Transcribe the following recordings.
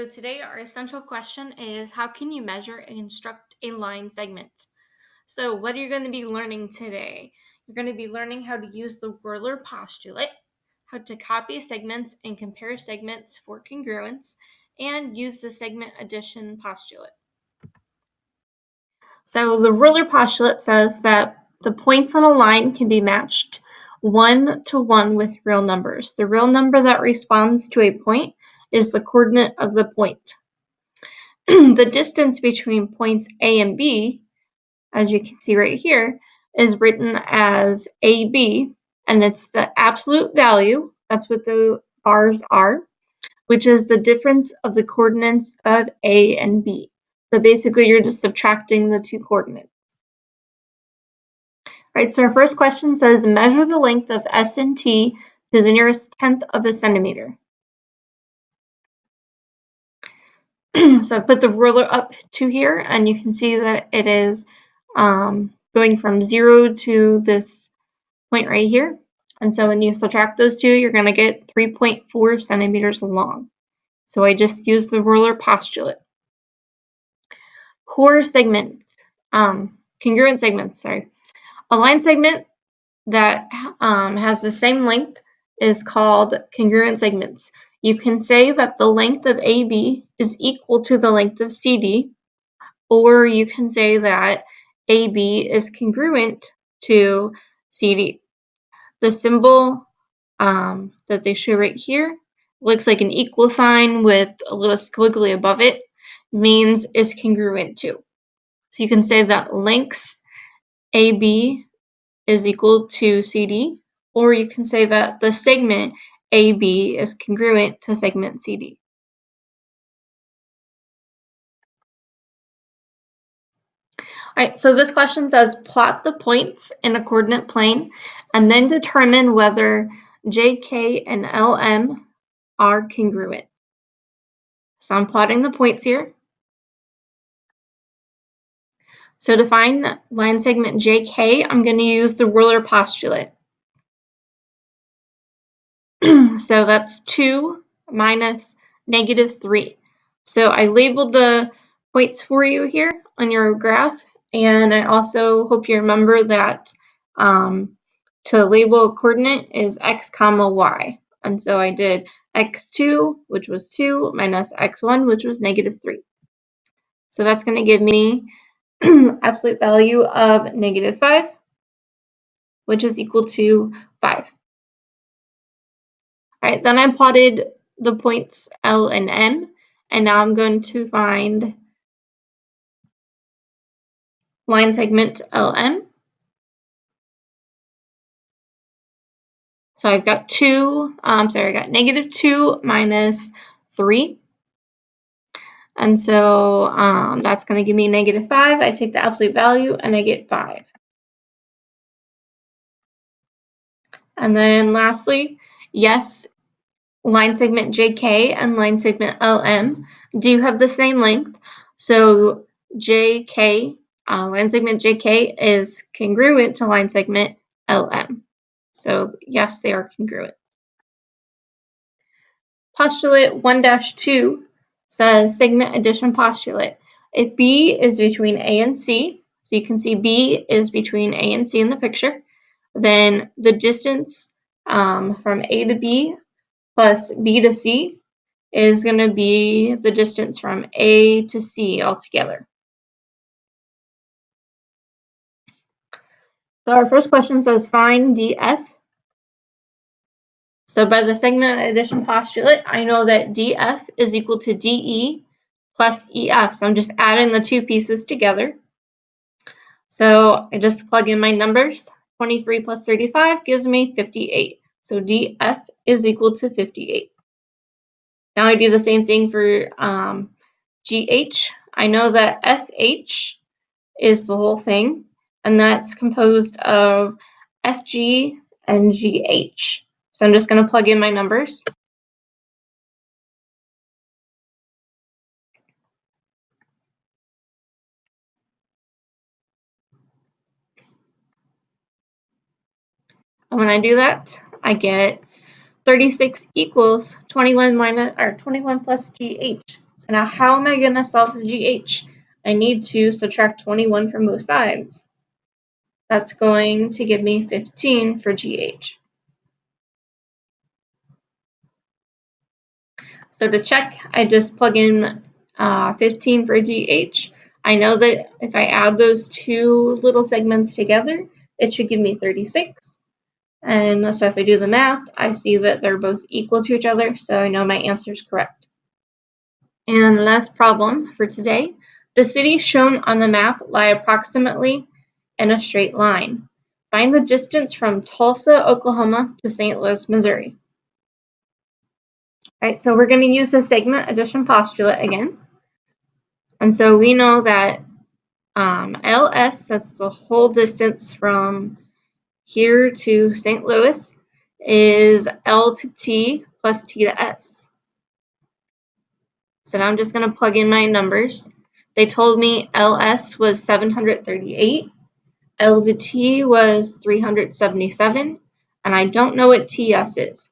So today our essential question is, how can you measure and construct a line segment? So what are you going to be learning today? You're going to be learning how to use the Euler postulate, how to copy segments and compare segments for congruence, and use the segment addition postulate. So the Euler postulate says that the points on a line can be matched 1-to-1 with real numbers. The real number that responds to a point is the coordinate of the point. The distance between points A and B, as you can see right here, is written as AB, and it's the absolute value, that's what the bars are, which is the difference of the coordinates of A and B. So basically you're just subtracting the two coordinates. Right, so our first question says, measure the length of S and T to the nearest tenth of a centimeter. So I put the ruler up to here, and you can see that it is going from 0 to this point right here. And so when you subtract those two, you're going to get 3.4 centimeters long. So I just used the Euler postulate. Core segment, congruent segments, sorry. A line segment that has the same length is called congruent segments. You can say that the length of AB is equal to the length of CD, or you can say that AB is congruent to CD. The symbol that they show right here looks like an equal sign with a little squiggly above it, means is congruent to. So you can say that lengths AB is equal to CD, or you can say that the segment AB is congruent to segment CD. All right, so this question says plot the points in a coordinate plane and then determine whether JK and LM are congruent. So I'm plotting the points here. So to find line segment JK, I'm going to use the Euler postulate. So that's 2 minus -3. So I labeled the points for you here on your graph, and I also hope you remember that to label a coordinate is x comma y. And so I did x2, which was 2, minus x1, which was -3. So that's going to give me absolute value of -5, which is equal to 5. All right, then I plotted the points L and M, and now I'm going to find line segment LM. So I've got I got -2 minus 3. And so that's going to give me -5. I take the absolute value and I get 5. And then lastly, yes, line segment JK and line segment LM do have the same length. So JK, line segment JK is congruent to line segment LM. So yes, they are congruent. Postulate 1-2 says segment addition postulate. If B is between A and C, so you can see B is between A and C in the picture, then the distance from A to B plus B to C is going to be the distance from A to C altogether. So our first question says find DF. So by the segment addition postulate, I know that DF is equal to DE plus EF. So I'm just adding the two pieces together. So I just plug in my numbers. 23 plus 35 gives me 58. So DF is equal to 58. Now I do the same thing for GH. I know that FH is the whole thing, and that's composed of FG and GH. So I'm just going to plug in my numbers. And when I do that, I get 36 equals 21 plus GH. Now, how am I going to solve for GH? I need to subtract 21 from both sides. That's going to give me 15 for GH. So to check, I just plug in 15 for GH. I know that if I add those two little segments together, it should give me 36. And so if I do the math, I see that they're both equal to each other, so I know my answer is correct. And last problem for today. The cities shown on the map lie approximately in a straight line. Find the distance from Tulsa, Oklahoma to St. Louis, Missouri. All right, so we're going to use the segment addition postulate again. And so we know that LS, that's the whole distance from here to St. Louis, is L to T plus T to S. So now I'm just going to plug in my numbers. They told me LS was 738, L to T was 377, and I don't know what TS is.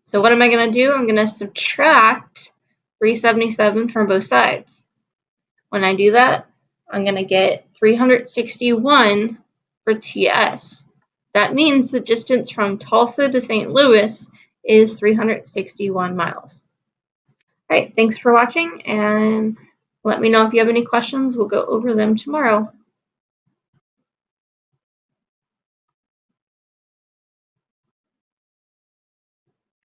So what am I going to do? I'm going to subtract 377 from both sides. When I do that, I'm going to get 361 for TS. That means the distance from Tulsa to St. Louis is 361 miles. All right, thanks for watching, and let me know if you have any questions. We'll go over them tomorrow.